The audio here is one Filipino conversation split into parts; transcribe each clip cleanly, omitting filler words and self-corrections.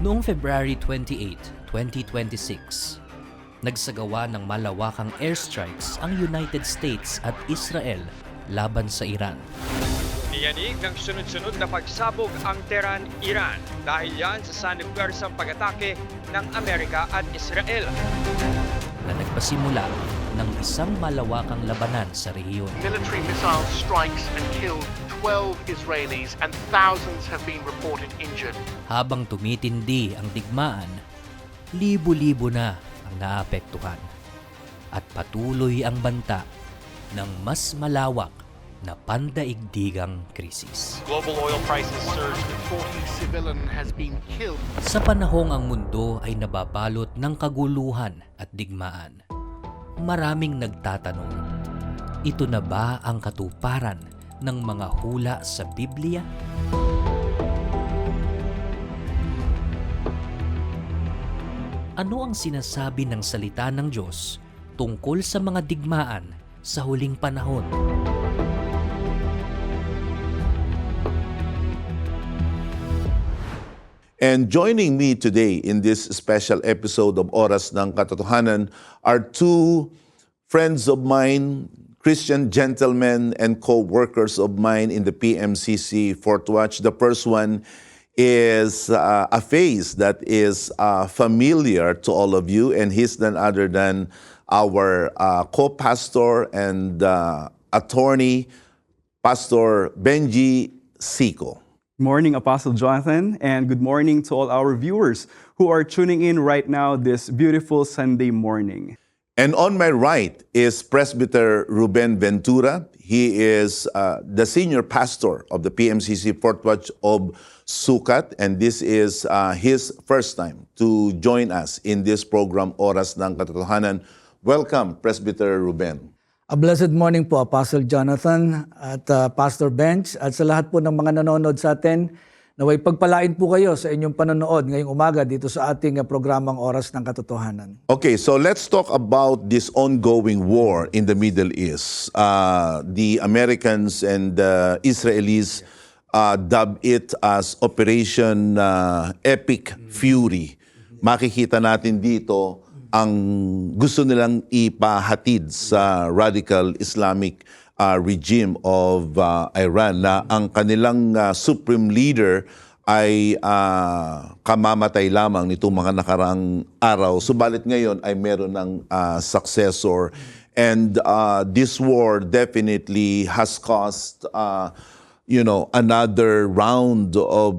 Noong February 28, 2026, nagsagawa ng malawakang airstrikes ang United States at Israel laban sa Iran. Niyanig ng sunod-sunod na pagsabog ang Tehran, Iran dahil yan sa sanibwersang pag-atake ng Amerika at Israel. Na nagpasimula ng isang malawakang labanan sa rehiyon. Military missile strikes and killed 12 Israelis and thousands have been reported injured. Habang tumitindi ang digmaan, libo-libo na ang naapektuhan at patuloy ang banta ng mas malawak na pandaigdigang krisis. Global oil prices surged and 40 civilian has been killed. Sa panahong ang mundo ay nababalot ng kaguluhan at digmaan, maraming nagtatanong, ito na ba ang katuparan ng mga hula sa Biblia? Ano ang sinasabi ng salita ng Diyos tungkol sa mga digmaan sa huling panahon? And joining me today in this special episode of Oras ng Katotohanan are two friends of mine, Christian gentlemen and co-workers of mine in the PMCC Fort Watch. The first one is a face that is familiar to all of you, and he's none other than our co-pastor and attorney, Pastor Benji Siko. Morning, Apostle Jonathan, and good morning to all our viewers who are tuning in right now this beautiful Sunday morning. And on my right is Presbyter Ruben Ventura. He is the senior pastor of the PMCC Fort Watch of Sukat, and this is his first time to join us in this program, Oras ng Katotohanan. Welcome, Presbyter Ruben. A blessed morning po, Apostle Jonathan at Pastor Bench, at sa lahat po ng mga nanonood sa atin. Naway pagpalain po kayo sa inyong panonood ngayong umaga dito sa ating programang Oras ng Katotohanan. Okay, so let's talk about this ongoing war in the Middle East. The Americans and the Israelis dub it as Operation Epic Fury. Makikita natin dito ang gusto nilang ipahatid sa radical Islamic regime of Iran, na ang kanilang supreme leader ay kamamatay lamang nitong mga nakaraang araw. Subalit ngayon ay meron ng successor. And this war definitely has caused another round of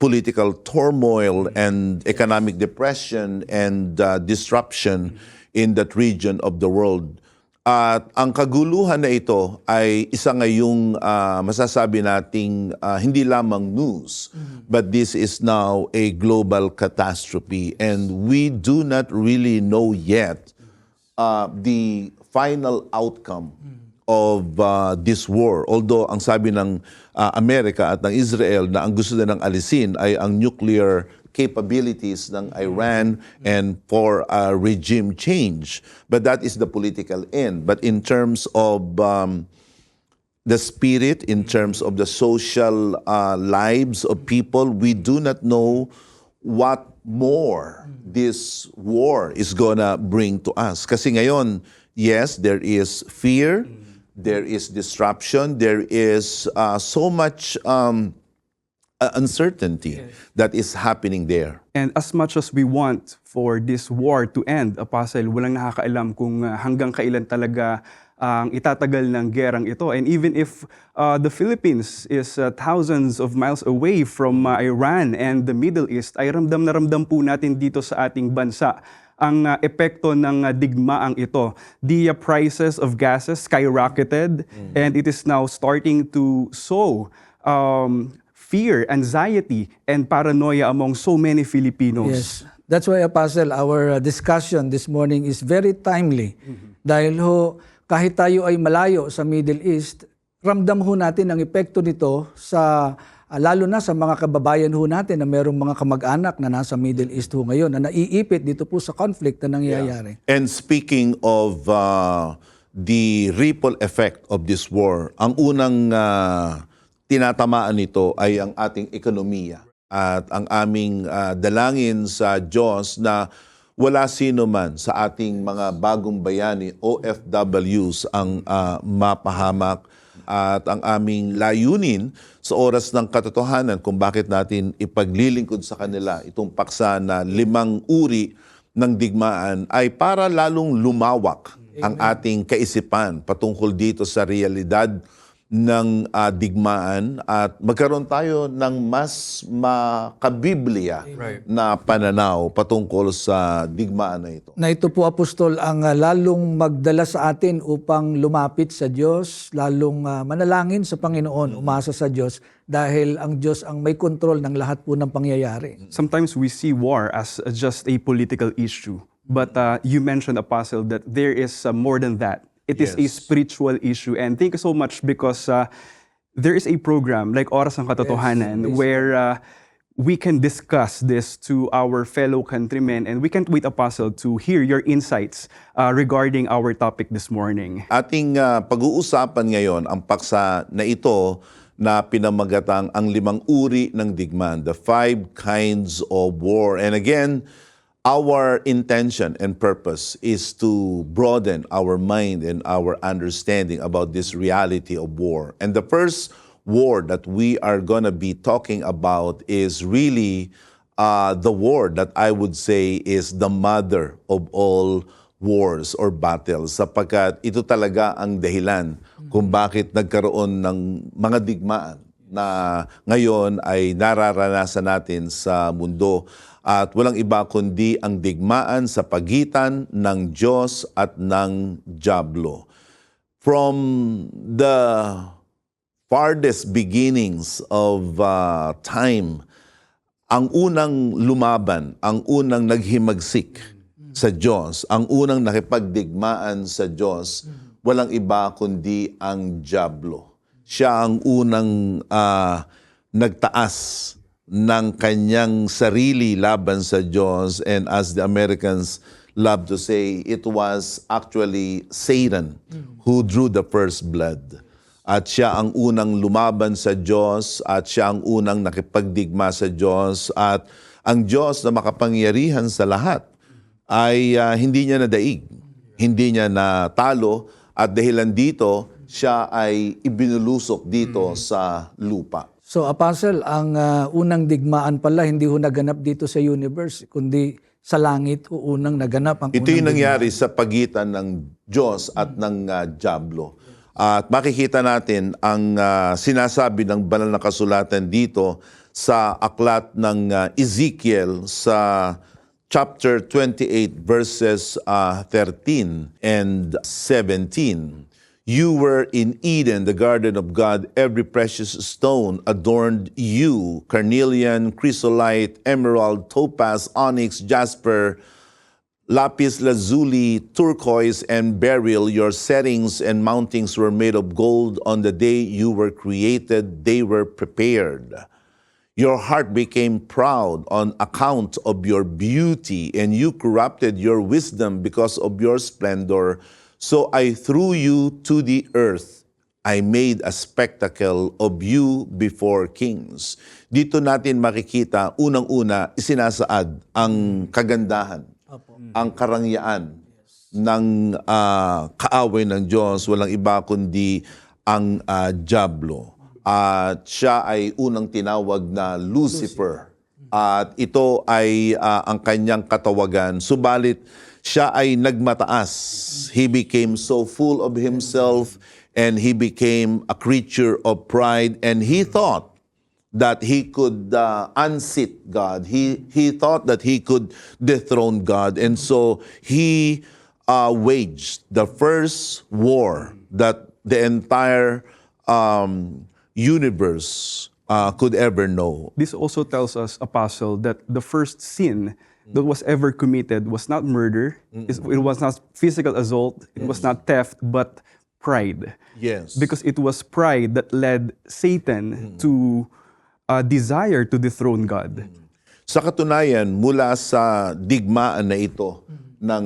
political turmoil and economic depression and disruption in that region of the world. At ang kaguluhan na ito ay isa ngayong masasabi nating hindi lamang news, but this is now a global catastrophe, and we do not really know yet the final outcome of this war. Although ang sabi ng Amerika at ng Israel na ang gusto nilang alisin ay ang nuclear capabilities ng Iran and for a regime change. But that is the political end. But in terms of the spirit, in terms of the social lives of people, we do not know what more this war is gonna bring to us. Kasi ngayon, yes, there is fear, there is disruption, there is so much uncertainty that is happening there. And as much as we want for this war to end, Apostle, walang nakakaalam kung hanggang kailan talaga ang itatagal ng gerang ito. And even if the Philippines is thousands of miles away from Iran and the Middle East, ay ramdam na ramdam po natin dito sa ating bansa ang epekto ng digmaang ito. The prices of gases skyrocketed, and it is now starting to sow fear, anxiety, and paranoia among so many Filipinos. Yes. That's why, Apostle, our discussion this morning is very timely. Dahil kahit tayo ay malayo sa Middle East, ramdam natin ang epekto nito sa lalo na sa mga kababayan natin na mayroong mga kamag-anak na nasa Middle East ngayon na naiipit dito po sa conflict na nangyayari. Yeah. And speaking of the ripple effect of this war, ang unang tinatamaan nito ay ang ating ekonomiya. At ang aming dalangin sa Diyos na wala sino man sa ating mga bagong bayani, OFWs, ang mapahamak. At ang aming layunin sa oras ng katotohanan kung bakit natin ipaglilingkod sa kanila itong paksa na 5 uri ng digmaan ay para lalong lumawak ang ating kaisipan patungkol dito sa realidad ng digmaan at magkaroon tayo ng mas makabiblia na pananaw patungkol sa digmaan na ito. Na ito po, Apostol, ang lalong magdala sa atin upang lumapit sa Diyos, lalong manalangin sa Panginoon, umasa sa Diyos, dahil ang Diyos ang may kontrol ng lahat po ng pangyayari. Sometimes we see war as just a political issue. But you mentioned, Apostle, that there is more than that. It is a spiritual issue. And thank you so much because there is a program like Oras ng Katotohanan where we can discuss this to our fellow countrymen. And we can't wait, Apostle, to hear your insights regarding our topic this morning. Ating pag-uusapan ngayon ang paksa na ito na pinamagatang ang 5 uri ng digmaan, the 5 kinds of war. And again, our intention and purpose is to broaden our mind and our understanding about this reality of war. And the first war that we are going to be talking about is really the war that I would say is the mother of all wars or battles, sapagkat ito talaga ang dahilan kung bakit nagkaroon ng mga digmaan na ngayon ay nararanasan natin sa mundo. At walang iba kundi ang digmaan sa pagitan ng Diyos at ng dyablo. From the farthest beginnings of time, ang unang lumaban, ang unang naghimagsik sa Diyos, ang unang nakipagdigmaan sa Diyos, walang iba kundi ang dyablo. Siya ang unang nagtaas ng kanyang sarili laban sa Diyos, and as the Americans love to say, it was actually Satan who drew the first blood. At siya ang unang lumaban sa Diyos at siya ang unang nakipagdigma sa Diyos, at ang Diyos na makapangyarihan sa lahat ay hindi niya nadaig, hindi niya natalo, at dahilan dito, siya ay ibinulusok dito sa lupa. So, Apostle, ang unang digmaan pala hindi ho naganap dito sa universe, kundi sa langit ho unang naganap ang Ito unang yung nangyari sa pagitan ng Diyos at ng dyablo. At makikita natin ang sinasabi ng banal na kasulatan dito sa aklat ng Ezekiel sa chapter 28 verses 13 and 17. You were in Eden, the garden of God. Every precious stone adorned you: carnelian, chrysolite, emerald, topaz, onyx, jasper, lapis lazuli, turquoise, and beryl. Your settings and mountings were made of gold. On the day you were created, they were prepared. Your heart became proud on account of your beauty, and you corrupted your wisdom because of your splendor. So I threw you to the earth. I made a spectacle of you before kings. Dito natin makikita, unang-una, isinasaad ang kagandahan, ang karangyaan ng kaaway ng Diyos. Walang iba kundi ang dyablo. At siya ay unang tinawag na Lucifer. At ito ay ang kanyang katawagan. Subalit, siya ay nagmataas. He became so full of himself and he became a creature of pride, and he thought that he could unseat God. He thought that he could dethrone God, and so he waged the first war that the entire universe could ever know. This also tells us, Apostle, that the first sin that was ever committed was not murder, it was not physical assault, it was not theft, but pride. Yes. Because it was pride that led Satan to desire to dethrone God. Sa katunayan, mula sa digmaan na ito ng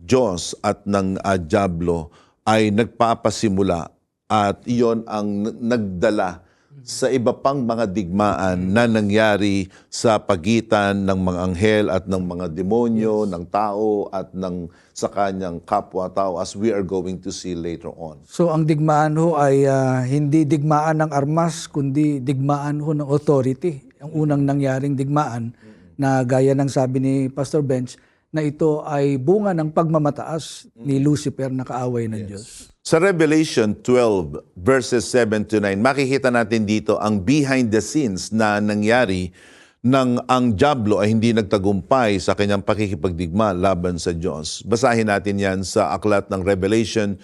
Diyos at ng dyablo ay nagpapasimula, at iyon ang nagdala sa iba pang mga digmaan na nangyari sa pagitan ng mga anghel at ng mga demonyo, ng tao at ng sa kanyang kapwa-tao, as we are going to see later on. So ang digmaan ho ay hindi digmaan ng armas, kundi digmaan ho ng authority. Ang unang nangyaring digmaan na gaya ng sabi ni Pastor Bench, na ito ay bunga ng pagmamataas ni Lucifer na kaaway ng Diyos. Sa Revelation 12 verses 7 to 9, makikita natin dito ang behind the scenes na nangyari nang ang diablo ay hindi nagtagumpay sa kanyang pakikipagdigma laban sa Diyos. Basahin natin yan sa aklat ng Revelation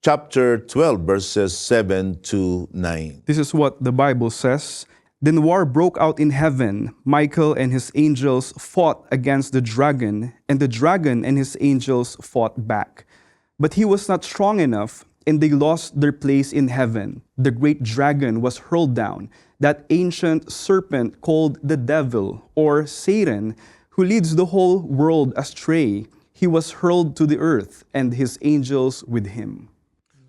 chapter 12 verses 7 to 9. This is what the Bible says. Then war broke out in heaven. Michael and his angels fought against the dragon, and the dragon and his angels fought back. But he was not strong enough, and they lost their place in heaven. The great dragon was hurled down, that ancient serpent called the devil, or Satan, who leads the whole world astray. He was hurled to the earth, and his angels with him.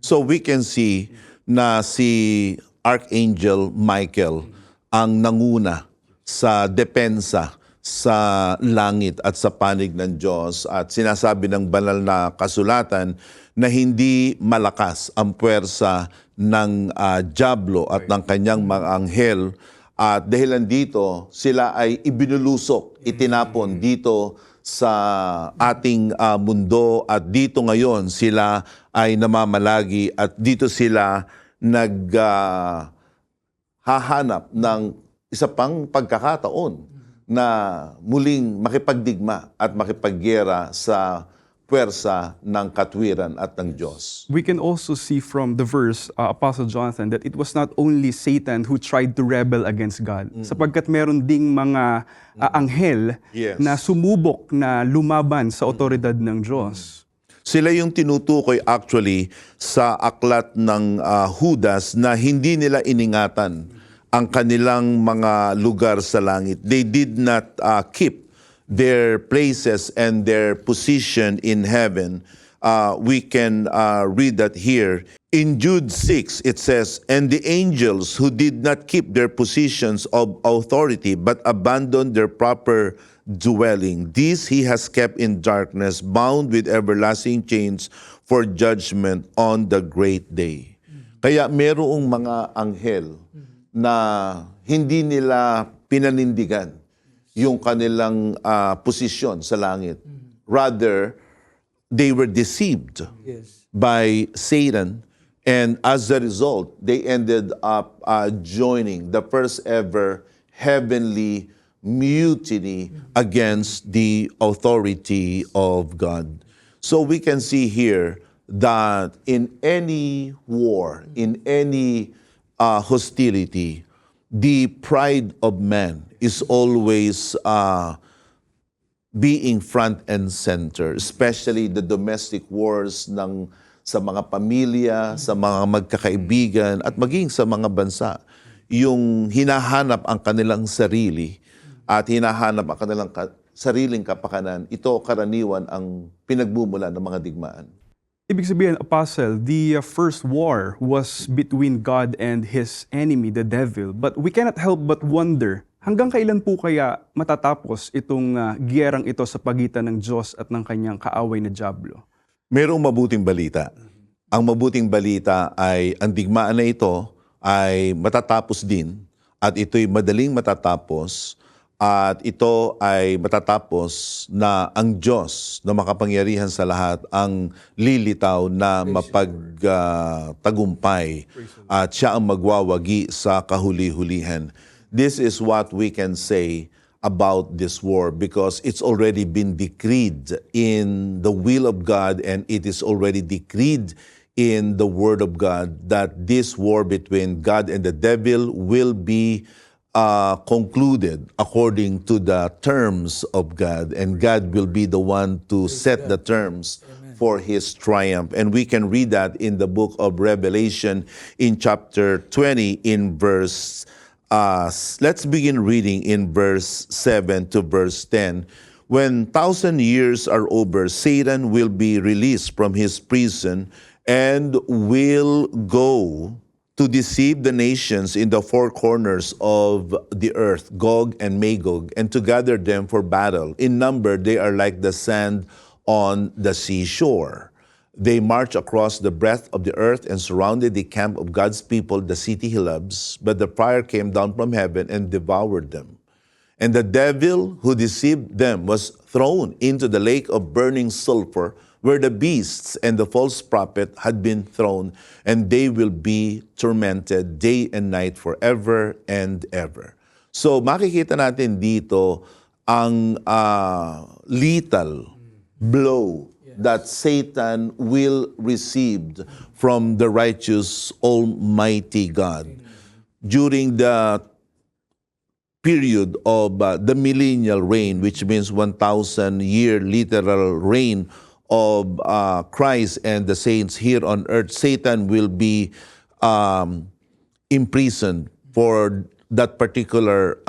So we can see na si Archangel Michael ang nanguna sa depensa sa langit at sa panig ng Diyos, at sinasabi ng banal na kasulatan na hindi malakas ang puwersa ng diablo at ng kanyang mga anghel, at dahilan dito sila ay ibinulusok, itinapon dito sa ating mundo, at dito ngayon sila ay namamalagi at dito sila hahanap ng isa pang pagkakataon na muling makipagdigma at makipaggera sa puwersa ng katwiran at ng Diyos. We can also see from the verse, Apostle Jonathan, that it was not only Satan who tried to rebel against God, sapagkat meron ding mga anghel Yes. na sumubok na lumaban sa otoridad ng Diyos. Sila yung tinutukoy actually sa aklat ng Judas na hindi nila iningatan ang kanilang mga lugar sa langit. They did not keep their places and their position in heaven. We can read that here. In Jude 6, it says, "And the angels who did not keep their positions of authority but abandoned their proper dwelling, these he has kept in darkness, bound with everlasting chains for judgment on the great day." Kaya merong mga anghel na hindi nila pinanindigan yung kanilang posisyon sa langit. Rather, they were deceived by Satan, and as a result, they ended up joining the first ever heavenly mutiny against the authority of God. So we can see here that in any war, in any hostility, the pride of man is always being front and center, especially the domestic wars sa mga pamilya, sa mga magkakaibigan, at maging sa mga bansa. Yung hinahanap ang kanilang sarili at hinahanap ang kanilang sariling kapakanan, ito karaniwan ang pinagmumula ng mga digmaan. Ibig sabihin, Apostle, the first war was between God and his enemy, the devil. But we cannot help but wonder, hanggang kailan po kaya matatapos itong giyerang ito sa pagitan ng Diyos at ng kanyang kaaway na diablo? Mayroong mabuting balita. Ang mabuting balita ay ang digmaan na ito ay matatapos din, at ito'y madaling matatapos, at ito ay matatapos na ang Diyos na makapangyarihan sa lahat ang lilitaw na mapagtagumpay, at siya ang magwawagi sa kahuli-hulihan. This is what we can say about this war, because it's already been decreed in the will of God, and it is already decreed in the Word of God that this war between God and the devil will be concluded according to the terms of God, and God will be the one to set the terms for His triumph. And we can read that in the book of Revelation in chapter 20 in verse, let's begin reading in verse 7 to verse 10. When 1,000 years are over, Satan will be released from his prison and will go to deceive the nations in the four corners of the earth, Gog and Magog, and to gather them for battle. In number, they are like the sand on the seashore. They march across the breadth of the earth and surrounded the camp of God's people, the city he loves. But the fire came down from heaven and devoured them. And the devil who deceived them was thrown into the lake of burning sulfur, where the beasts and the false prophet had been thrown, and they will be tormented day and night forever and ever. So makikita natin dito ang lethal blow that Satan will receive from the righteous Almighty God during the period of the millennial reign, which means 1,000-year literal reign of Christ and the saints here on earth. Satan will be imprisoned for that particular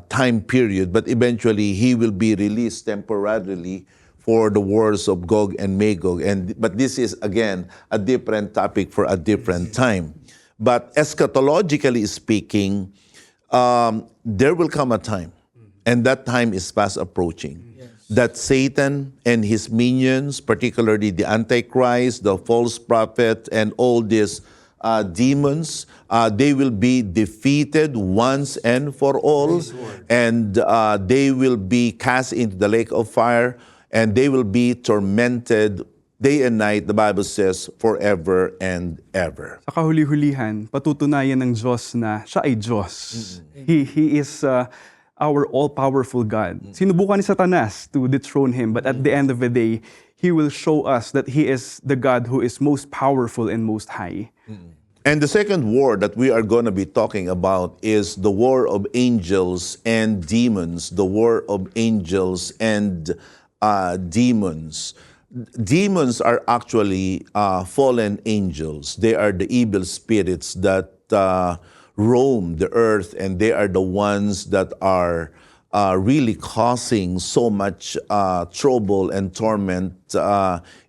time period, but eventually he will be released temporarily for the wars of Gog and Magog. But this is, again, a different topic for a different time. But eschatologically speaking, there will come a time, and that time is fast approaching, that Satan and his minions, particularly the Antichrist, the false prophet, and all these demons, they will be defeated once and for all, and they will be cast into the lake of fire, and they will be tormented day and night, the Bible says, forever and ever. Sa kahuli-hulihan, patutunayan ng Diyos na siya ay Diyos. He is our all-powerful God. Sinubukan ni Satanas to dethrone Him, but at the end of the day, He will show us that He is the God who is most powerful and most high. And the second war that we are going to be talking about is the war of angels and demons. The war of angels and demons. Demons are actually fallen angels. They are the evil spirits that roam the earth, and they are the ones that are really causing so much trouble and torment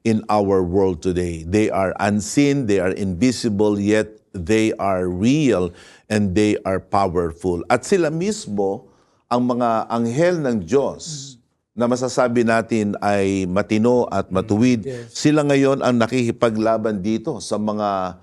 in our world today. They are unseen, they are invisible, yet they are real and they are powerful. At sila mismo, ang mga anghel ng Diyos, na masasabi natin ay matino at matuwid, sila ngayon ang nakikipaglaban dito sa mga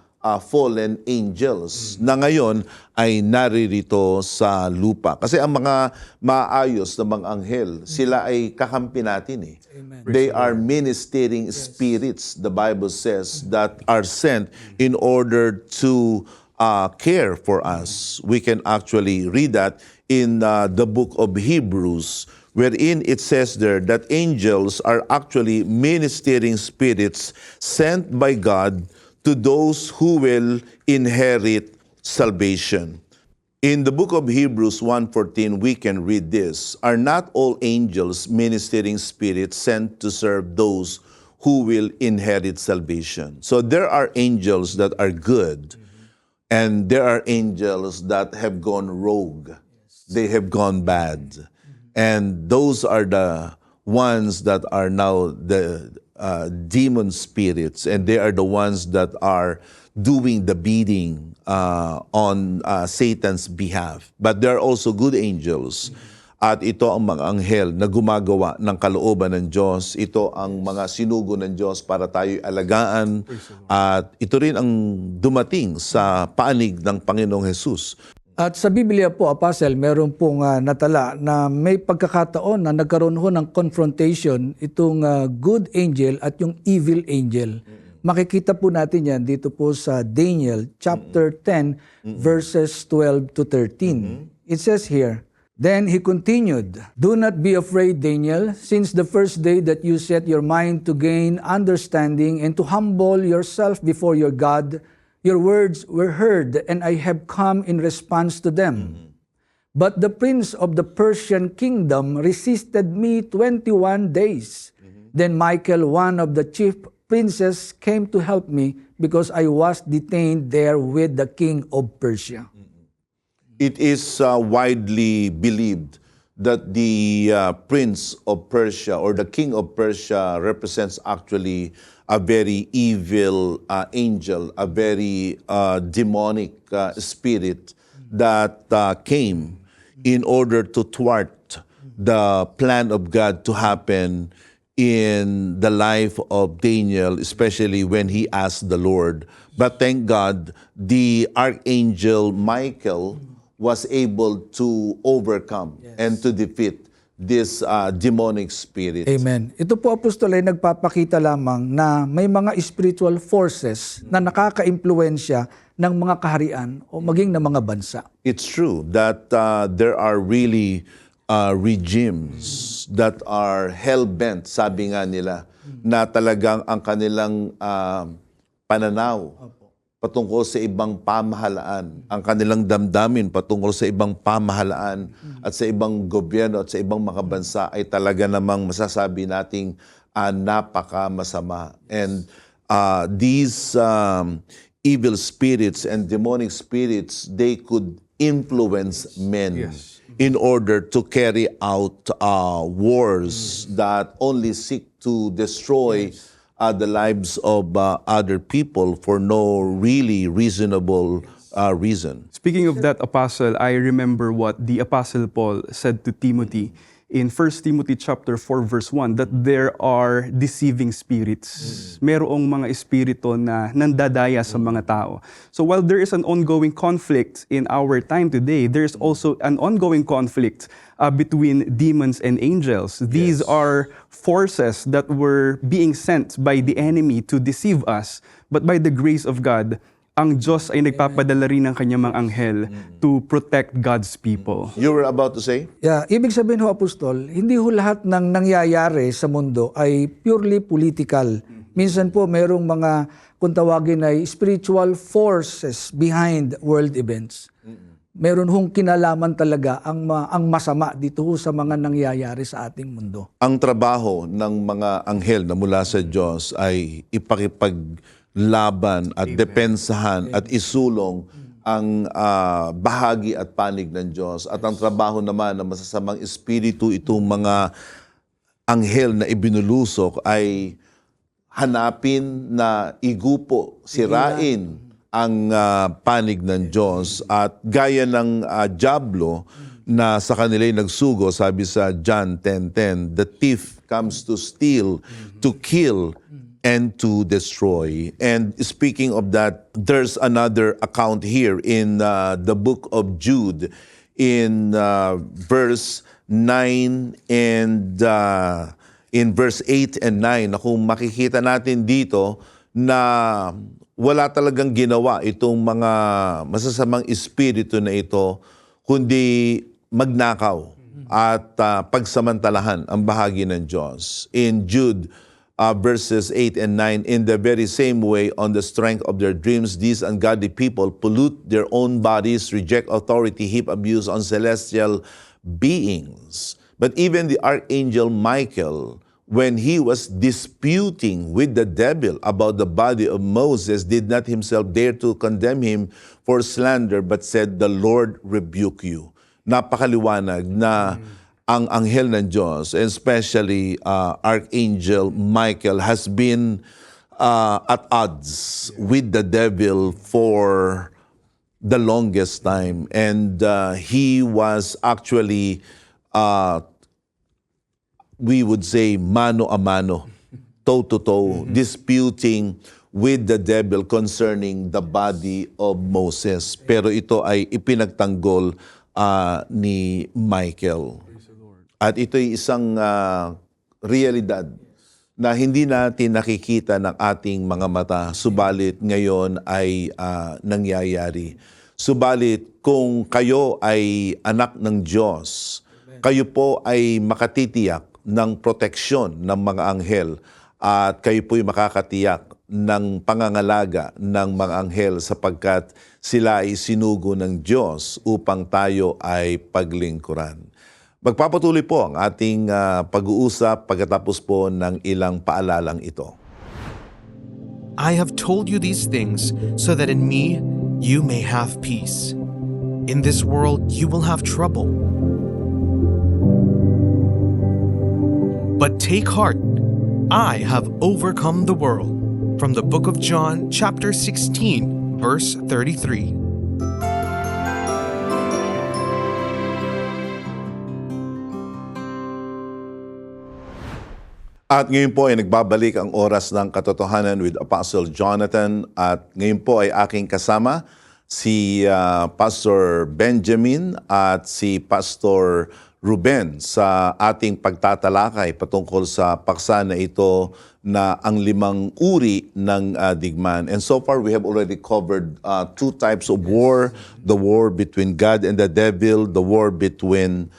fallen angels na ngayon ay naririto sa lupa. Kasi ang mga maayos na mga anghel, sila ay kakampi natin eh. They are ministering spirits, the Bible says, that are sent in order to care for us. We can actually read that in the book of Hebrews, wherein it says there that angels are actually ministering spirits sent by God to those who will inherit salvation. In the book of Hebrews 1:14, we can read this: Are not all angels ministering spirits sent to serve those who will inherit salvation? So there are angels that are good, and there are angels that have gone rogue. They have gone bad. And those are the ones that are now the demon spirits, and they are the ones that are doing the bidding on Satan's behalf. But there are also good angels. At ito ang mga anghel na gumagawa ng kalooban ng Diyos. Ito ang mga sinugo ng Diyos para tayo'y alagaan. At ito rin ang dumating sa panig ng Panginoong Jesus. At sa Biblia po, Apostle, meron pong natala na may pagkakataon na nagkaroon ho ng confrontation itong good angel at yung evil angel. Makikita po natin yan dito po sa Daniel chapter 10 verses 12 to 13. It says here, Then he continued, Do not be afraid, Daniel, since the first day that you set your mind to gain understanding and to humble yourself before your God, your words were heard, and I have come in response to them. But the prince of the Persian kingdom resisted me 21 days. Then Michael, one of the chief princes, came to help me because I was detained there with the king of Persia. It is widely believed that the prince of Persia or the king of Persia represents actually a very evil angel, a very demonic spirit that came in order to thwart the plan of God to happen in the life of Daniel, especially when he asked the Lord. But thank God, the archangel Michael was able to overcome and to defeat this demonic spirit. Amen. Ito po, Apostol, ay nagpapakita lamang na may mga spiritual forces na nakaka-impluensya ng mga kaharian o maging ng mga bansa. It's true that there are really regimes that are hell-bent, sabi nga nila, na talagang ang kanilang pananaw patungkol sa ibang pamahalaan, ang kanilang damdamin patungkol sa ibang pamahalaan at sa ibang gobyerno at sa ibang mga bansa ay talaga namang masasabi nating napaka-masama. And these evil spirits and demonic spirits, they could influence men in order to carry out wars that only seek to destroy the lives of other people for no really reasonable reason. Speaking of that, Apostle, I remember what the Apostle Paul said to Timothy in 1 Timothy chapter 4 verse 1, that there are deceiving spirits. Merong mga espiritu na nandadaya sa mga tao. So while there is an ongoing conflict in our time today, there's also an ongoing conflict between demons and angels. These are forces that were being sent by the enemy to deceive us, but by the grace of God, ang Diyos ay nagpapadala rin ng kanyang mga anghel to protect God's people. You were about to say? Yeah, ibig sabihin ho, Apostol, hindi ho lahat ng nangyayari sa mundo ay purely political. Minsan po merong mga, kung tawagin ay spiritual forces behind world events. Meron hong kinalaman talaga ang masama dito ho sa mga nangyayari sa ating mundo. Ang trabaho ng mga anghel na mula sa Diyos ay ipakipaglaban at depensahan at isulong ang bahagi at panig ng Diyos. At ang trabaho naman ng masasamang espiritu, itong mga anghel na ibinulusok ay hanapin na igupo, sirain ang panig ng Diyos. At gaya ng diablo na sa kanila'y nagsugo, sabi sa John 10:10, the thief comes to steal, to kill, and to destroy. And speaking of that, there's another account here in the book of Jude in verse 9 and in verse 8 and 9, na kung makikita natin dito na wala talagang ginawa itong mga masasamang espiritu na ito, kundi magnakaw at pagsamantalahan ang bahagi ng Diyos. In Jude verses 8 and 9, in the very same way, on the strength of their dreams, these ungodly people pollute their own bodies, reject authority, heap abuse on celestial beings. But even the archangel Michael, when he was disputing with the devil about the body of Moses, did not himself dare to condemn him for slander, but said, "The Lord rebuke you." Napakaliwanag na ang anghel ng Diyos, especially Archangel Michael, has been at odds with the devil for the longest time. And he was actually we would say mano a mano, toe-to-toe, disputing with the devil concerning the body of Moses. Pero ito ay ipinagtanggol ni Michael. At ito'y isang realidad na hindi natin nakikita ng ating mga mata, subalit ngayon ay nangyayari. Subalit kung kayo ay anak ng Diyos, kayo po ay makatitiyak ng proteksyon ng mga anghel at kayo po'y makakatiyak ng pangangalaga ng mga anghel sapagkat sila ay sinugo ng Diyos upang tayo ay paglingkuran. Magpapatuloy po ang ating pag-uusap pagkatapos po ng ilang paalalang ito. I have told you these things so that in me you may have peace. In this world you will have trouble. But take heart, I have overcome the world. From the book of John, chapter 16, verse 33. At ngayon po ay nagbabalik ang oras ng katotohanan with Apostle Jonathan. At ngayon po ay aking kasama si Pastor Benjamin at si Pastor Ruben sa ating pagtatalakay patungkol sa paksa na ito na ang 5 uri ng digmaan. And so far, we have already covered 2 types of war. The war between God and the devil, the war between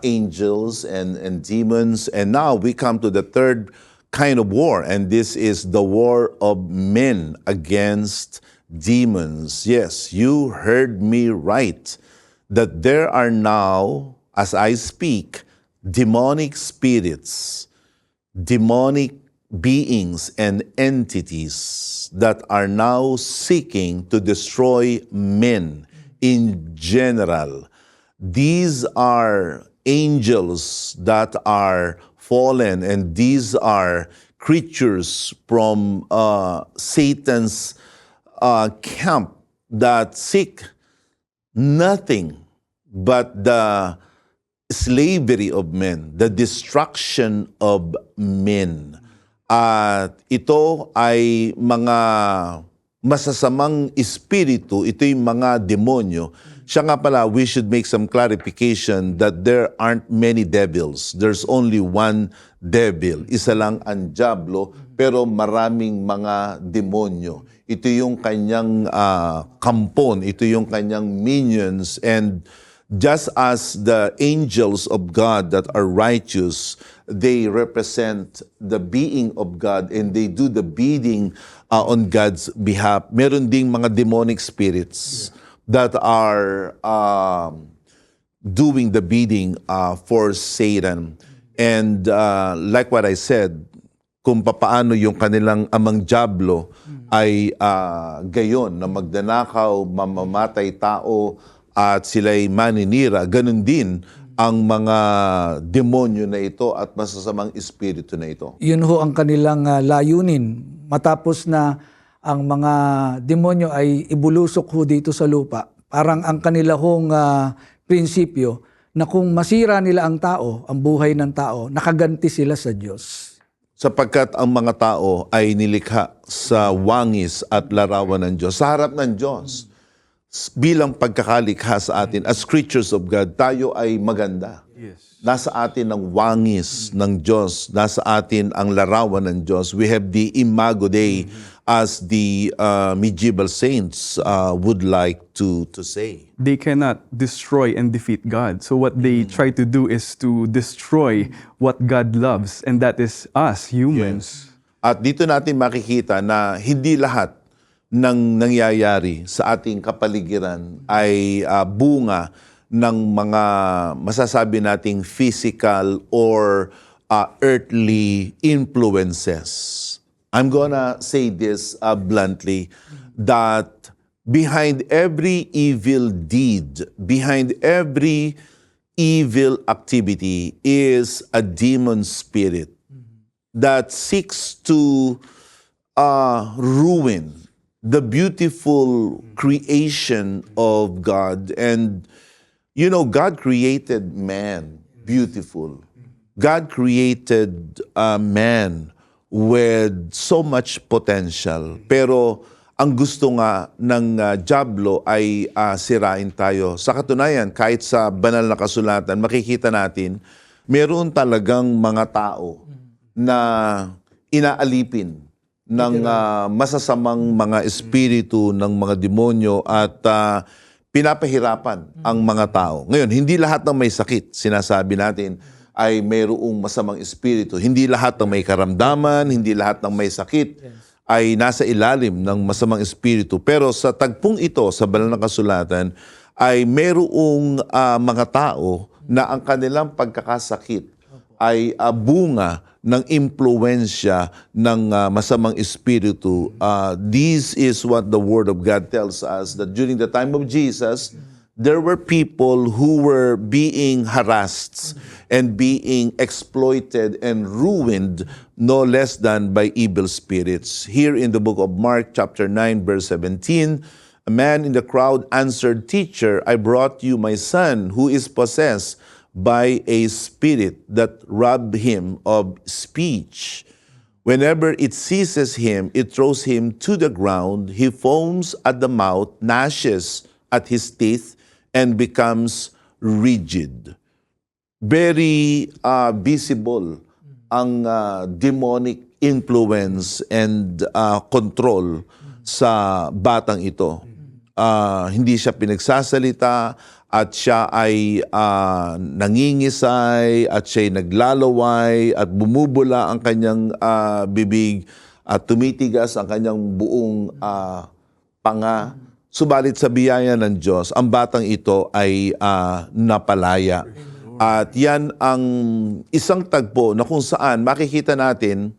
angels and demons. And now we come to the third kind of war, and this is the war of men against demons. Yes, you heard me right, that there are now, as I speak, demonic spirits, demonic beings and entities that are now seeking to destroy men in general. These are angels that are fallen, and these are creatures from Satan's camp that seek nothing but the slavery of men, the destruction of men. At ito ay mga masasamang espiritu, ito yung mga demonyo. Siya nga pala, we should make some clarification that there aren't many devils. There's only one devil. Isa lang ang diablo, pero maraming mga demonyo. Ito yung kanyang kampon, ito yung kanyang minions. And just as the angels of God that are righteous, they represent the being of God and they do the bidding on God's behalf. Meron ding mga demonic spirits that are doing the bidding for Satan. And like what I said, kung papaano yung kanilang amang diablo ay gayon na magdanakaw, mamamatay tao at sila'y maninira, ganun din ang mga demonyo na ito at masasamang espiritu na ito. Yun ho ang kanilang layunin. Matapos na ang mga demonyo ay ibulusok ho dito sa lupa. Parang ang kanila hong prinsipyo na kung masira nila ang tao, ang buhay ng tao, nakaganti sila sa Diyos. Sapagkat ang mga tao ay nilikha sa wangis at larawan ng Diyos, sa harap ng Diyos. Bilang pagkakalikha sa atin, as creatures of God, tayo ay maganda. Nasa atin ang wangis ng Diyos. Nasa atin ang larawan ng Diyos. We have the Imago Dei, as the medieval saints would like to say. They cannot destroy and defeat God. So what they try to do is to destroy what God loves, and that is us, humans. At dito natin makikita na hindi lahat ng nangyayari sa ating kapaligiran ay bunga ng mga masasabi nating physical or earthly influences. I'm gonna say this bluntly, that behind every evil deed, behind every evil activity is a demon spirit that seeks to ruin the beautiful creation of God. And, you know, God created man beautiful. God created man with so much potential. Pero ang gusto nga ng diablo ay sirain tayo. Sa katunayan, kahit sa banal na kasulatan, makikita natin, meron talagang mga tao na inaalipin ng masasamang mga espiritu, ng mga demonyo at pinapahirapan ang mga tao. Ngayon, hindi lahat ng may sakit, sinasabi natin, ay mayroong masamang espiritu. Hindi lahat ng may karamdaman, hindi lahat ng may sakit ay nasa ilalim ng masamang espiritu. Pero sa tagpong ito, sa banal na kasulatan, ay mayroong mga tao na ang kanilang pagkakasakit ay bunga ng impluensya ng masamang espiritu. This is what the Word of God tells us, that during the time of Jesus, there were people who were being harassed and being exploited and ruined no less than by evil spirits. Here in the book of Mark chapter 9 verse 17, a man in the crowd answered, "Teacher, I brought you my son who is possessed by a spirit that robbed him of speech. Whenever it seizes him, it throws him to the ground. He foams at the mouth, gnashes at his teeth, and becomes rigid." Very visible ang demonic influence and control sa batang ito. Hindi siya pinagsasalita at siya ay nangingisay at siya ay naglalaway at bumubula ang kanyang bibig at tumitigas ang kanyang buong panga. Subalit sa biyaya ng Diyos, ang batang ito ay napalaya. At yan ang isang tagpo na kung saan makikita natin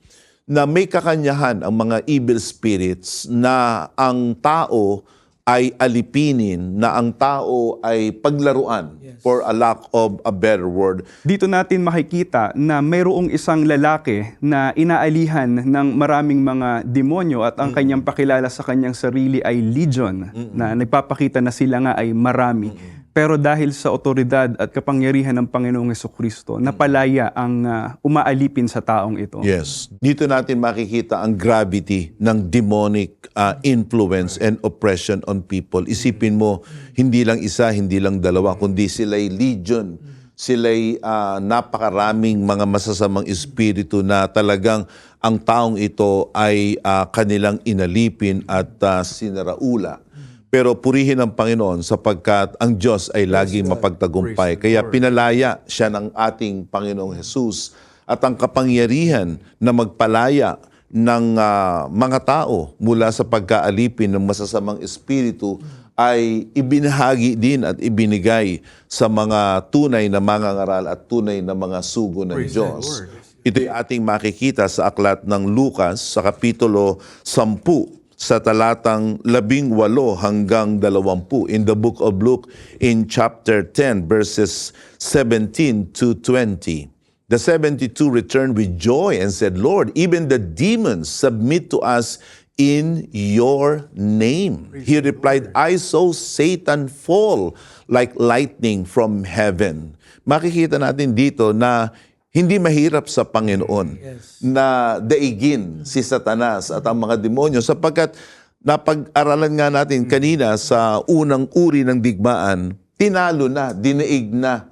na may kakanyahan ang mga evil spirits na ang tao ay alipinin, na ang tao ay paglaruan, for a lack of a better word. Dito natin makikita na mayroong isang lalaki na inaalihan ng maraming mga demonyo at ang kanyang pakilala sa kanyang sarili ay legion, na nagpapakita na sila nga ay marami. Pero dahil sa otoridad at kapangyarihan ng Panginoong Hesukristo, napalaya ang umaalipin sa taong ito. Yes. Dito natin makikita ang gravity ng demonic influence and oppression on people. Isipin mo, hindi lang isa, hindi lang dalawa, kundi sila'y legion. Sila'y napakaraming mga masasamang espiritu na talagang ang taong ito ay kanilang inalipin at sinaraula. Pero purihin ang Panginoon sapagkat ang Diyos ay laging mapagtagumpay. Kaya pinalaya siya ng ating Panginoong Jesus. At ang kapangyarihan na magpalaya ng mga tao mula sa pagkaalipin ng masasamang espiritu ay ibinahagi din at ibinigay sa mga tunay na mangangaral at tunay na mga sugo ng Diyos. Ito'y ating makikita sa aklat ng Lucas sa kapitulo 10. Sa talatang 18 hanggang 20 in the book of Luke in chapter 10 verses 17 to 20. The 72 returned with joy and said, "Lord, even the demons submit to us in your name." He replied, "I saw Satan fall like lightning from heaven." Makikita natin dito na hindi mahirap sa Panginoon na daigin si Satanas at ang mga demonyo sapagkat napag-aralan nga natin kanina sa unang uri ng digmaan, tinalo na, dinaig na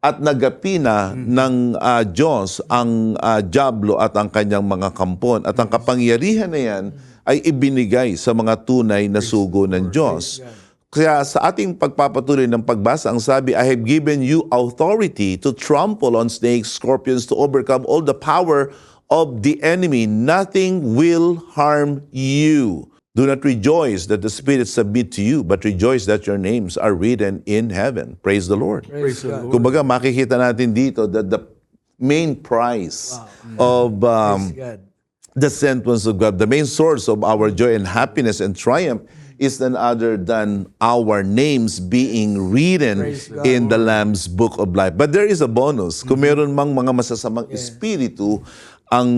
at nagapi na ng Diyos ang dyablo at ang kanyang mga kampon. At ang kapangyarihan na yan ay ibinigay sa mga tunay na sugo ng Diyos. Kaya sa ating pagpapatuloy ng pagbasa, ang sabi, "I have given you authority to trample on snakes, scorpions, to overcome all the power of the enemy. Nothing will harm you. Do not rejoice that the spirits submit to you, but rejoice that your names are written in heaven." Praise the Lord. Kumbaga, makikita natin dito that the main prize of the sent ones of God, the main source of our joy and happiness and triumph is none other than our names being written in the Lamb's Book of Life. But there is a bonus. Kung meron mang mga masasamang espiritu ang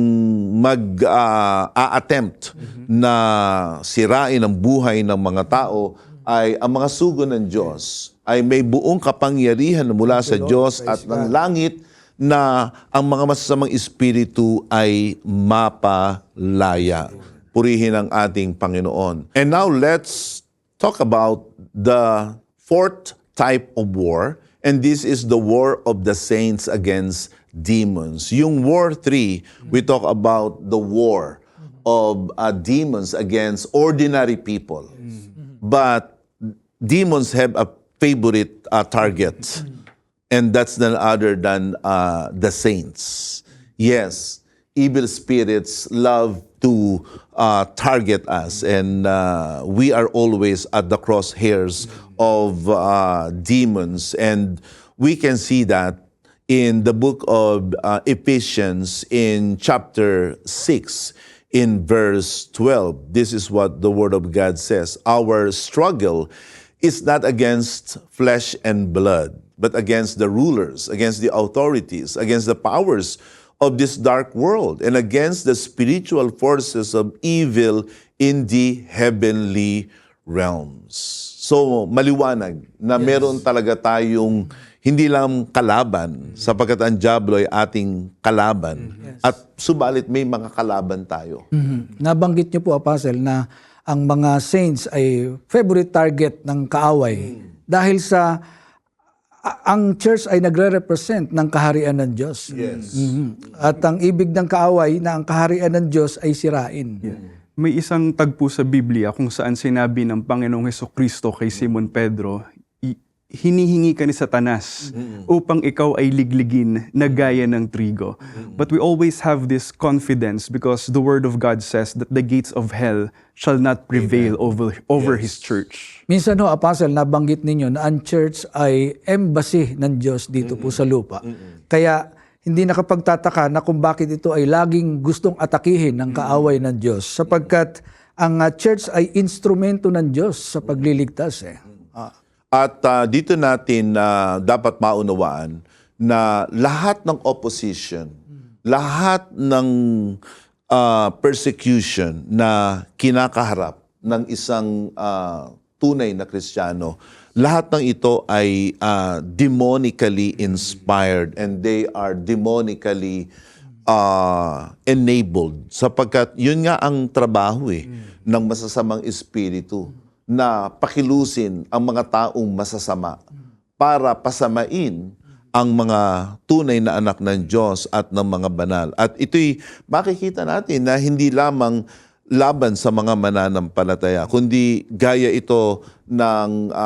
mag-attempt na sirain ang buhay ng mga tao, ay ang mga sugo ng Diyos ay may buong kapangyarihan mula sa Diyos at ng langit na ang mga masasamang espiritu ay mapalaya. Purihin ang ating Panginoon. And now let's talk about the fourth type of war, and this is the war of the saints against demons. Yung War 3, we talk about the war of demons against ordinary people. But demons have a favorite target, and that's none other than the saints. Yes, evil spirits love to target us, and we are always at the crosshairs of demons. And we can see that in the book of Ephesians in chapter 6 in verse 12. This is what the Word of God says. "Our struggle is not against flesh and blood, but against the rulers, against the authorities, against the powers of this dark world, and against the spiritual forces of evil in the heavenly realms. So, maliwanag na meron talaga tayong hindi lang kalaban, sapagkat ang diablo ay ating kalaban. At subalit may mga kalaban tayo. Nabanggit niyo po, Apostle, na ang mga saints ay favorite target ng kaaway dahil sa ang church ay nagre-represent ng kaharian ng Diyos. Yes. At ang ibig ng kaaway na ang kaharian ng Diyos ay sirain. May isang tagpo sa Biblia kung saan sinabi ng Panginoong Hesukristo kay Simon Pedro, hinihingi ka ni Satanas upang ikaw ay ligligin na gaya ng trigo. But we always have this confidence because the Word of God says that the gates of hell shall not prevail over His church. Minsan ho, Apostle, nabanggit ninyo na ang church ay embassy ng Diyos dito po sa lupa. Kaya hindi nakapagtataka na kung bakit ito ay laging gustong atakihin ng kaaway ng Diyos sapagkat ang church ay instrumento ng Diyos sa pagliligtas. At dito natin dapat maunawaan na lahat ng opposition, lahat ng persecution na kinakaharap ng isang tunay na Kristiyano, lahat ng ito ay demonically inspired and they are demonically enabled sapagkat yun nga ang trabaho ng masasamang espiritu na pakilusin ang mga taong masasama para pasamain ang mga tunay na anak ng Diyos at ng mga banal. At ito'y makikita natin na hindi lamang laban sa mga mananampalataya, kundi gaya ito ng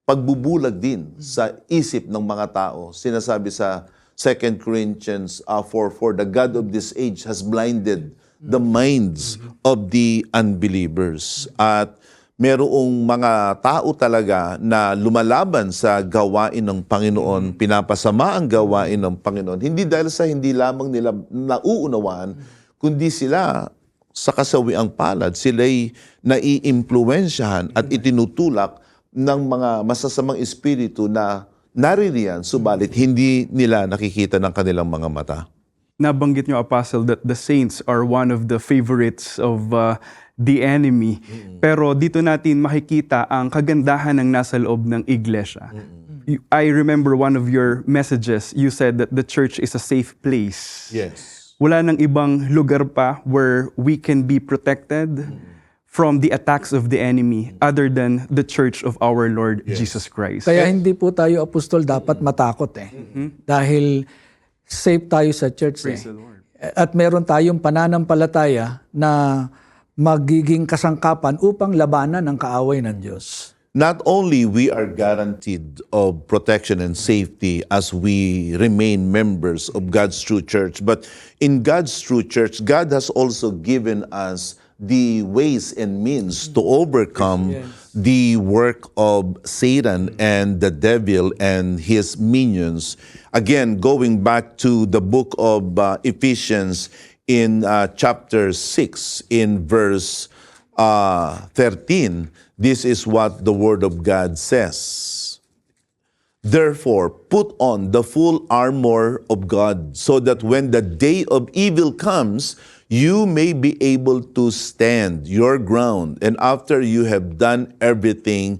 pagbubulag din sa isip ng mga tao. Sinasabi sa 2 Corinthians 4:4, the God of this age has blinded the minds of the unbelievers. At merong mga tao talaga na lumalaban sa gawain ng Panginoon, pinapasama ang gawain ng Panginoon, hindi dahil sa hindi lamang nila nauunawaan, kundi sila sa kasawiang palad, sila'y naiimpluwensyahan at itinutulak ng mga masasamang espiritu na naririyan, subalit hindi nila nakikita ng kanilang mga mata. Nabanggit niyo, Apostle, that the saints are one of the favorites of the enemy. Pero dito natin makikita ang kagandahan ng nasa loob ng iglesia. I remember one of your messages, you said that the church is a safe place. Yes. Wala nang ibang lugar pa where we can be protected from the attacks of the enemy other than the church of our Lord Jesus Christ. Kaya hindi po tayo, Apostol, dapat matakot dahil safe tayo sa church. Praise the Lord. At meron tayong pananampalataya na magiging kasangkapan upang labanan ang kaaway ng Diyos. Not only we are guaranteed of protection and safety as we remain members of God's true church, but in God's true church, God has also given us the ways and means to overcome the work of Satan and the devil and his minions. Again, going back to the book of Ephesians in chapter 6, in verse 13, this is what the Word of God says. Therefore, put on the full armor of God, so that when the day of evil comes, you may be able to stand your ground, and after you have done everything,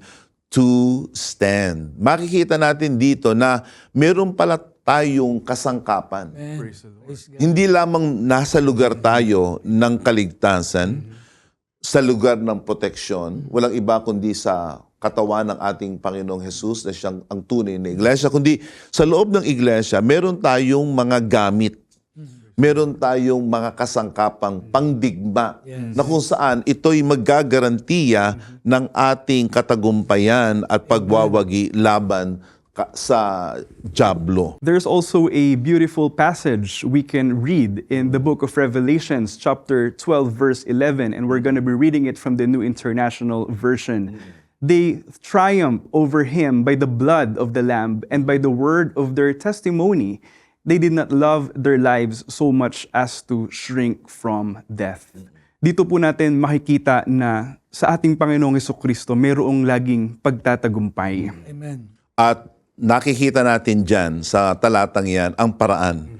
to stand. Makikita natin dito na meron pala tayong kasangkapan. Hindi lamang nasa lugar tayo ng kaligtasan, sa lugar ng proteksyon, walang iba kundi sa katawan ng ating Panginoong Jesus na siyang ang tunay na iglesia, kundi sa loob ng iglesia, meron tayong mga gamit. Meron tayong mga kasangkapang pangdigma na kung saan ito'y maggagarantiya ng ating katagumpayan at pagwawagi laban sa diablo. There's also a beautiful passage we can read in the book of Revelations, chapter 12, verse 11, and we're going to be reading it from the New International Version. They triumph over him by the blood of the Lamb and by the word of their testimony. They did not love their lives so much as to shrink from death. Dito po natin makikita na sa ating Panginoong Hesukristo mayroong laging pagtatagumpay. Amen. At nakikita natin dyan sa talatang yan ang paraan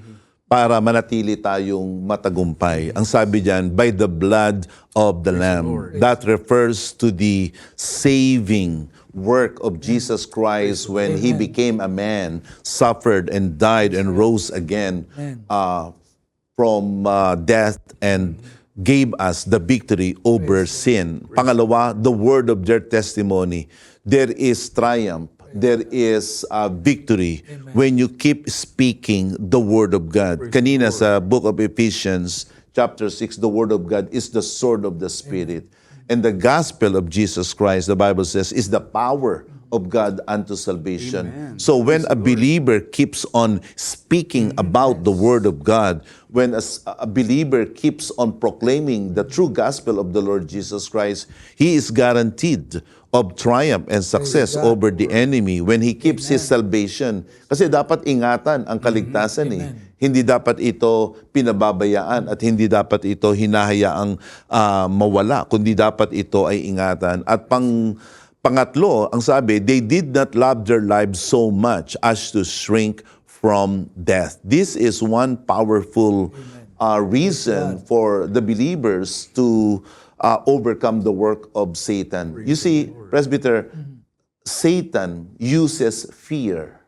para manatili tayong matagumpay. Ang sabi dyan, by the blood of the Lamb. That refers to the saving work of Jesus Christ when He became a man, suffered and died and rose again from death and gave us the victory over sin. Pangalawa, the word of their testimony. There is triumph. There is victory when you keep speaking the Word of God. Kanina sa book of Ephesians, chapter 6, the Word of God is the sword of the Spirit. And the gospel of Jesus Christ, the Bible says, is the power of God unto salvation. So when a believer keeps on speaking about the Word of God, when a believer keeps on proclaiming the true gospel of the Lord Jesus Christ, he is guaranteed of triumph and success over the enemy when he keeps his salvation. Kasi dapat ingatan ang kaligtasan eh. Hindi dapat ito pinababayaan at hindi dapat ito hinahayaang mawala, kundi dapat ito ay ingatan. At pangatlo, ang sabi, they did not love their lives so much as to shrink from death. This is one powerful reason for the believers to overcome the work of Satan. You see, Presbyter, Satan uses fear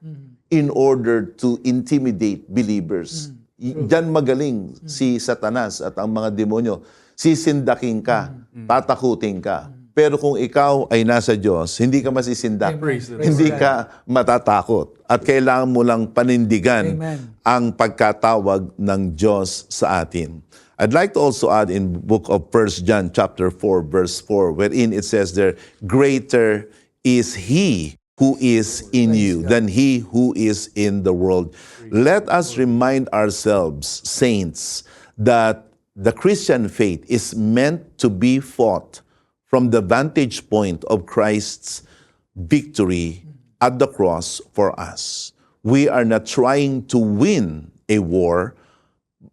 in order to intimidate believers. Diyan magaling si Satanas at ang mga demonyo. Sisindakin ka, tatakutin ka. Pero kung ikaw ay nasa Diyos, hindi ka masisindak, hindi ka matatakot. At kailangan mo lang panindigan ang pagkatawag ng Diyos sa atin. I'd like to also add in book of 1 John chapter 4 verse 4 wherein it says there, greater is He who is in you than he who is in the world. Let us remind ourselves, saints, that the Christian faith is meant to be fought from the vantage point of Christ's victory at the cross for us. We are not trying to win a war.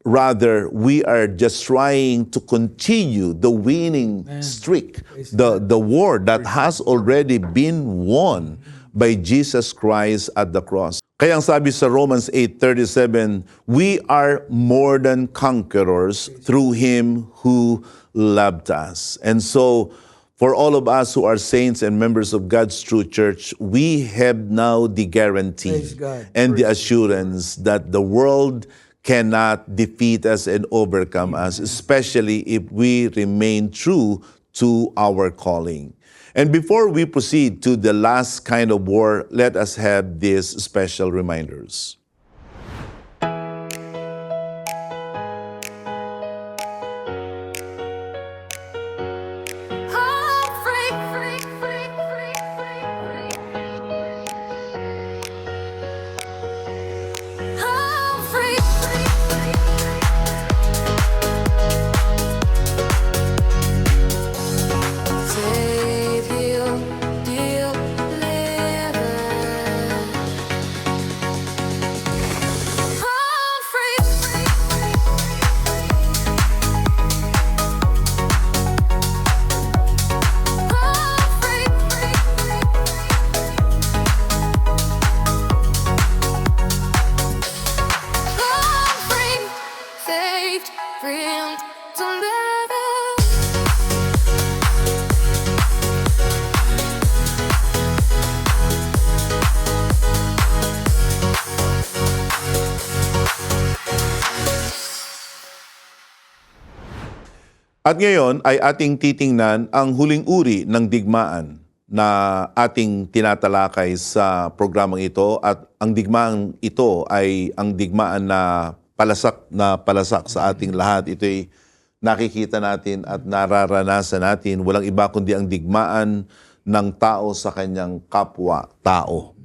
Rather, we are just trying to continue the winning streak, the war that has already been won by Jesus Christ at the cross. Kaya ang sabi sa Romans 8:37, we are more than conquerors through Him who loved us. And so, for all of us who are saints and members of God's true church, we have now the guarantee and the assurance that the world cannot defeat us and overcome us, especially if we remain true to our calling. And before we proceed to the last kind of war, let us have these special reminders. At ngayon ay ating titingnan ang huling uri ng digmaan na ating tinatalakay sa programang ito. At ang digmaan ito ay ang digmaan na palasak sa ating lahat. Ito ay nakikita natin at nararanasan natin. Walang iba kundi ang digmaan ng tao sa kanyang kapwa-tao.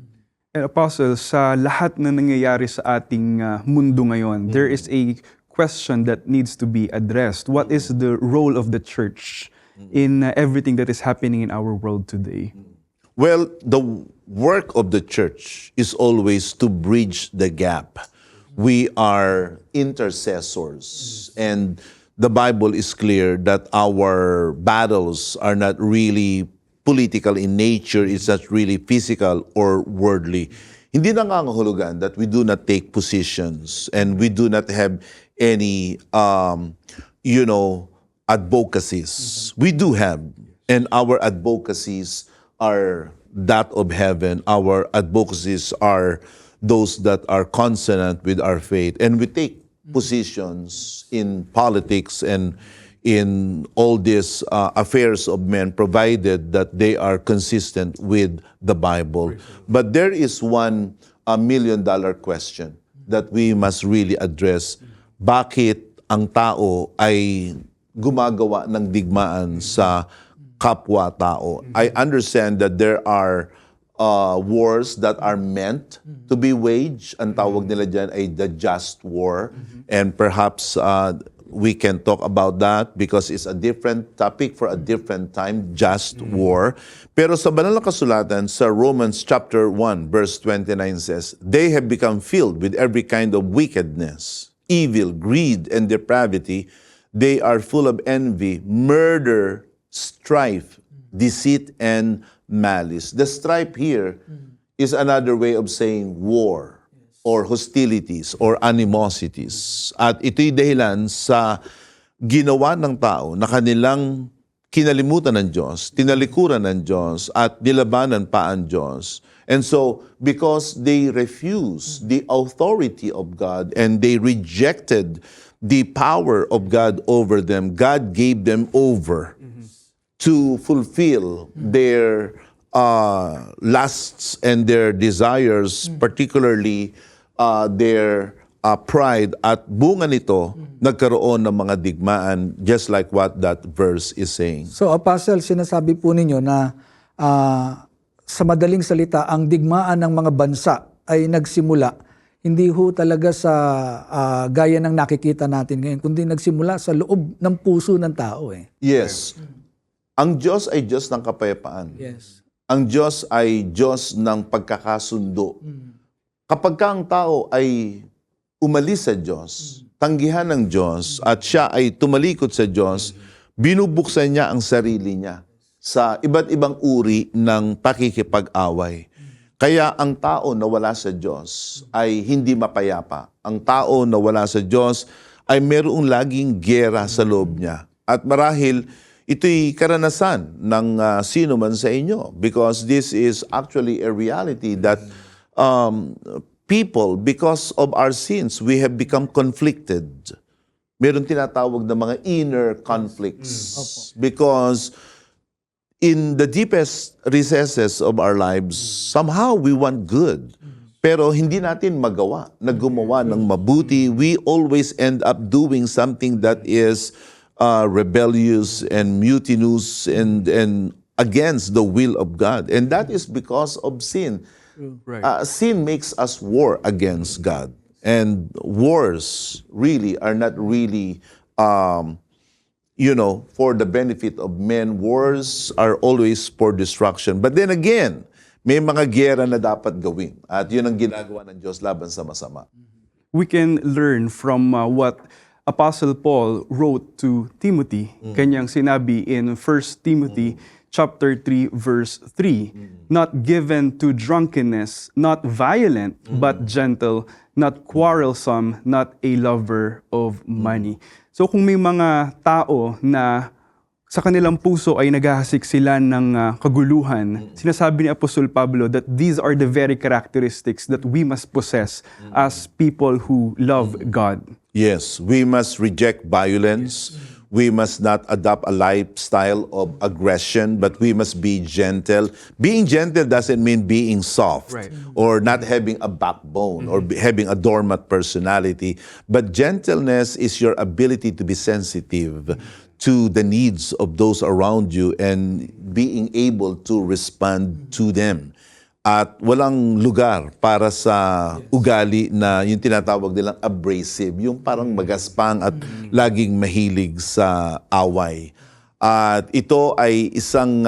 And Apostle, sa lahat na nangyayari sa ating mundo ngayon, there is a question that needs to be addressed. What is the role of the church in everything that is happening in our world today? Well, the work of the church is always to bridge the gap. We are intercessors, and the Bible is clear that our battles are not really political in nature, it's not really physical or worldly. hindi nangangahulugan that we do not take positions and we do not have any, advocacies. We do have, and our advocacies are that of heaven. Our advocacies are those that are consonant with our faith. And we take positions in politics and in all these affairs of men, provided that they are consistent with the Bible. But there is one $1,000,000 question that we must really address. Bakit ang tao ay gumagawa ng digmaan sa kapwa-tao? I understand that there are wars that are meant to be waged. Ang tawag nila dyan ay the just war. And perhaps we can talk about that because it's a different topic for a different time, just war. Pero sa banal na kasulatan, sa Romans chapter 1, verse 29 says, "They have become filled with every kind of wickedness, evil, greed, and depravity. They are full of envy, murder, strife, deceit, and malice." The strife here is another way of saying war or hostilities or animosities. At ito'y dahilan sa ginawa ng tao na kanilang kinalimutan ng Diyos, tinalikuran ng Diyos, at nilabanan pa ang Diyos. And so, because they refused the authority of God and they rejected the power of God over them, God gave them over to fulfill their lusts and their desires, particularly their pride, at bunga nito, nagkaroon ng mga digmaan, just like what that verse is saying. So, Apostle, sinasabi po ninyo na sa madaling salita, ang digmaan ng mga bansa ay nagsimula hindi ho talaga sa gaya ng nakikita natin ngayon, kundi nagsimula sa loob ng puso ng tao. Yes. Ang Diyos ay Diyos ng kapayapaan. Yes. Ang Diyos ay Diyos ng pagkakasundo. Kapag ka ang tao ay umalis sa Diyos, tanggihan ng Diyos, at siya ay tumalikod sa Diyos, binubuksan niya ang sarili niya sa iba't ibang uri ng pakikipag-away. Kaya ang tao na wala sa Diyos ay hindi mapayapa. Ang tao na wala sa Diyos ay mayroong laging giyera sa loob niya. At marahil ito'y karanasan ng sino man sa inyo, because this is actually a reality that people, because of our sins, we have become conflicted. Meron tinatawag na mga inner conflicts. Because in the deepest recesses of our lives, somehow we want good. Pero hindi natin magawa na gumawa ng mabuti. We always end up doing something that is rebellious and mutinous and against the will of God. And that is because of sin. Right. Sin makes us war against God. And wars really are not really, for the benefit of men. Wars are always for destruction. But then again, may mga giyera na dapat gawin. At yun ang ginagawa ng Diyos laban sa masama. We can learn from what Apostle Paul wrote to Timothy. Kanyang sinabi in 1 Timothy chapter 3, verse 3, "Not given to drunkenness, not violent, but gentle, not quarrelsome, not a lover of money." So kung may mga tao na sa kanilang puso ay naghahasik sila ng kaguluhan, sinasabi ni Apostol Pablo that these are the very characteristics that we must possess as people who love God. Yes, we must reject violence. We must not adopt a lifestyle of aggression, but we must be gentle. Being gentle doesn't mean being soft, Right. or not having a backbone, or having a doormat personality. But gentleness is your ability to be sensitive to the needs of those around you and being able to respond to them. At walang lugar para sa ugali na yung tinatawag nilang abrasive, yung parang magaspang at laging mahilig sa away. At ito ay isang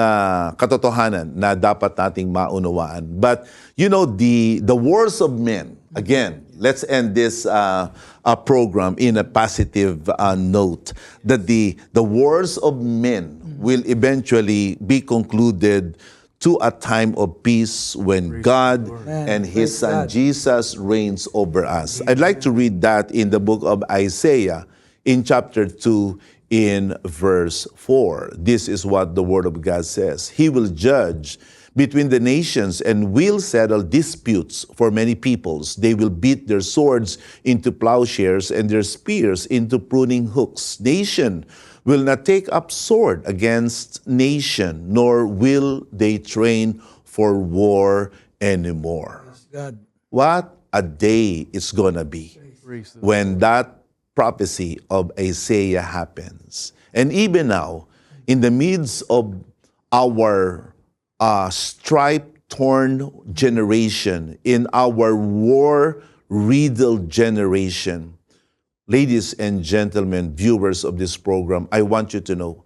katotohanan na dapat nating maunawaan. But the wars of men, again, let's end this program in a positive note, that the wars of men will eventually be concluded to a time of peace when God and His Praise Son God. Jesus reigns over us. I'd like to read that in the book of Isaiah in chapter 2 in verse 4. This is what the Word of God says. He will judge between the nations and will settle disputes for many peoples. They will beat their swords into plowshares and their spears into pruning hooks. Nation will not take up sword against nation, nor will they train for war anymore. God. What a day it's gonna be when that prophecy of Isaiah happens. And even now, in the midst of our stripe-torn generation, in our war-riddled generation, ladies and gentlemen, viewers of this program, I want you to know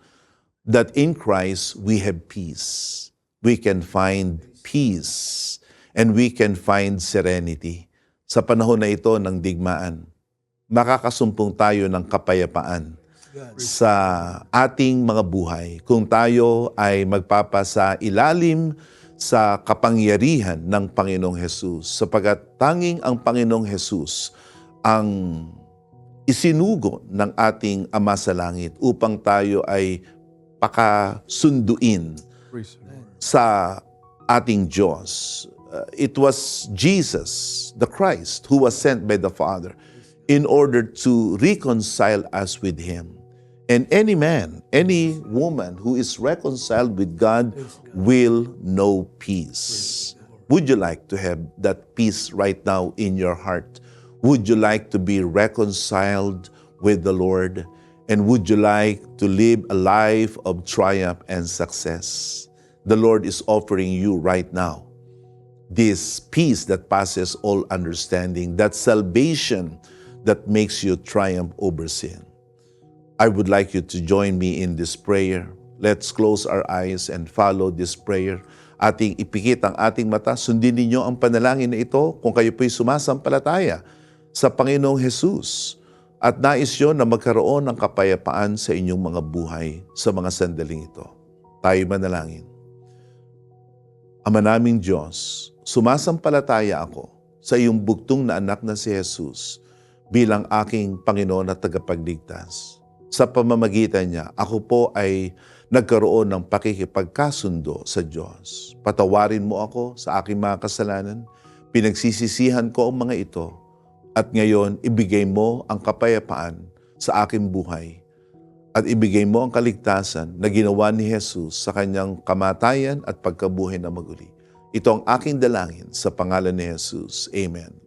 that in Christ we have peace. We can find peace and we can find serenity. Sa panahon na ito ng digmaan, makakasumpong tayo ng kapayapaan sa ating mga buhay kung tayo ay magpapasa ilalim sa kapangyarihan ng Panginoong Hesus, sapagkat tanging ang Panginoong Hesus ang isinugo ng ating Ama sa Langit upang tayo ay pakasunduin sa ating Diyos. It was Jesus, the Christ, who was sent by the Father in order to reconcile us with Him. And any man, any woman who is reconciled with God will know peace. Would you like to have that peace right now in your heart? Would you like to be reconciled with the Lord? And would you like to live a life of triumph and success? The Lord is offering you right now this peace that passes all understanding, that salvation that makes you triumph over sin. I would like you to join me in this prayer. Let's close our eyes and follow this prayer. Ating ipikit ang ating mata. Sundin ninyo ang panalangin na ito kung kayo po'y sumasampalataya sa Panginoong Hesus at nais yun na magkaroon ng kapayapaan sa inyong mga buhay sa mga sandaling ito. Tayo manalangin. Ama naming Diyos, sumasampalataya ako sa iyong bugtong na anak na si Jesus bilang aking Panginoon at tagapagligtas. Sa pamamagitan niya, ako po ay nagkaroon ng pakikipagkasundo sa Diyos. Patawarin mo ako sa aking mga kasalanan. Pinagsisisihan ko ang mga ito. At ngayon, ibigay mo ang kapayapaan sa aking buhay. At ibigay mo ang kaligtasan na ginawa ni Jesus sa kanyang kamatayan at pagkabuhay na maguli. Ito ang aking dalangin sa pangalan ni Jesus. Amen.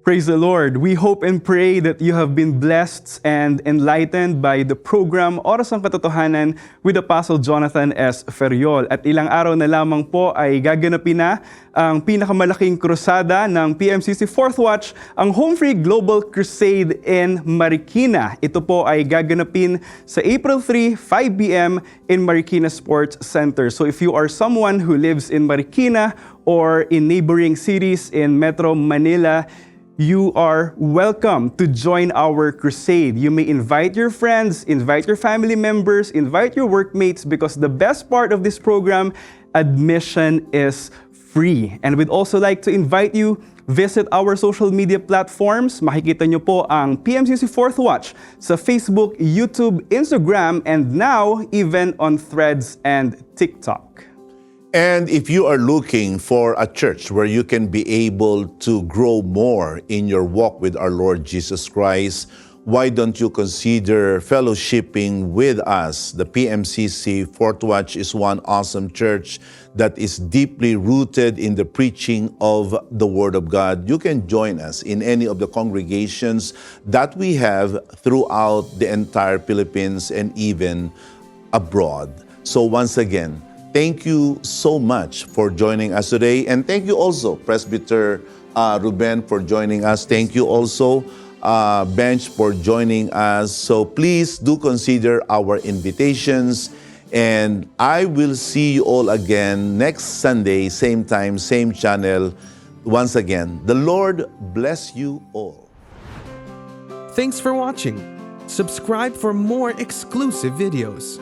Praise the Lord. We hope and pray that you have been blessed and enlightened by the program Oras ng Katotohanan with Apostle Jonathan S. Ferriol. At ilang araw na lamang po ay gaganapin na ang pinakamalaking krusada ng PMCC Fourth Watch, ang Home Free Global Crusade in Marikina. Ito po ay gaganapin sa April 3, 5 p.m. in Marikina Sports Center. So if you are someone who lives in Marikina or in neighboring cities in Metro Manila, you are welcome to join our crusade. You may invite your friends, invite your family members, invite your workmates, because the best part of this program, admission is free. And we'd also like to invite you, visit our social media platforms. Makikita nyo po ang PMCC Fourth Watch sa Facebook, YouTube, Instagram, and now even on Threads and TikTok. And if you are looking for a church where you can be able to grow more in your walk with our Lord Jesus Christ, why don't you consider fellowshipping with us? The PMCC Fourth Watch is one awesome church that is deeply rooted in the preaching of the Word of God. You can join us in any of the congregations that we have throughout the entire Philippines and even abroad. So once again, thank you so much for joining us today. And thank you also, Presbyter Ruben, for joining us. Thank you also, Bench, for joining us. So please do consider our invitations. And I will see you all again next Sunday, same time, same channel. Once again, the Lord bless you all. Thanks for watching. Subscribe for more exclusive videos.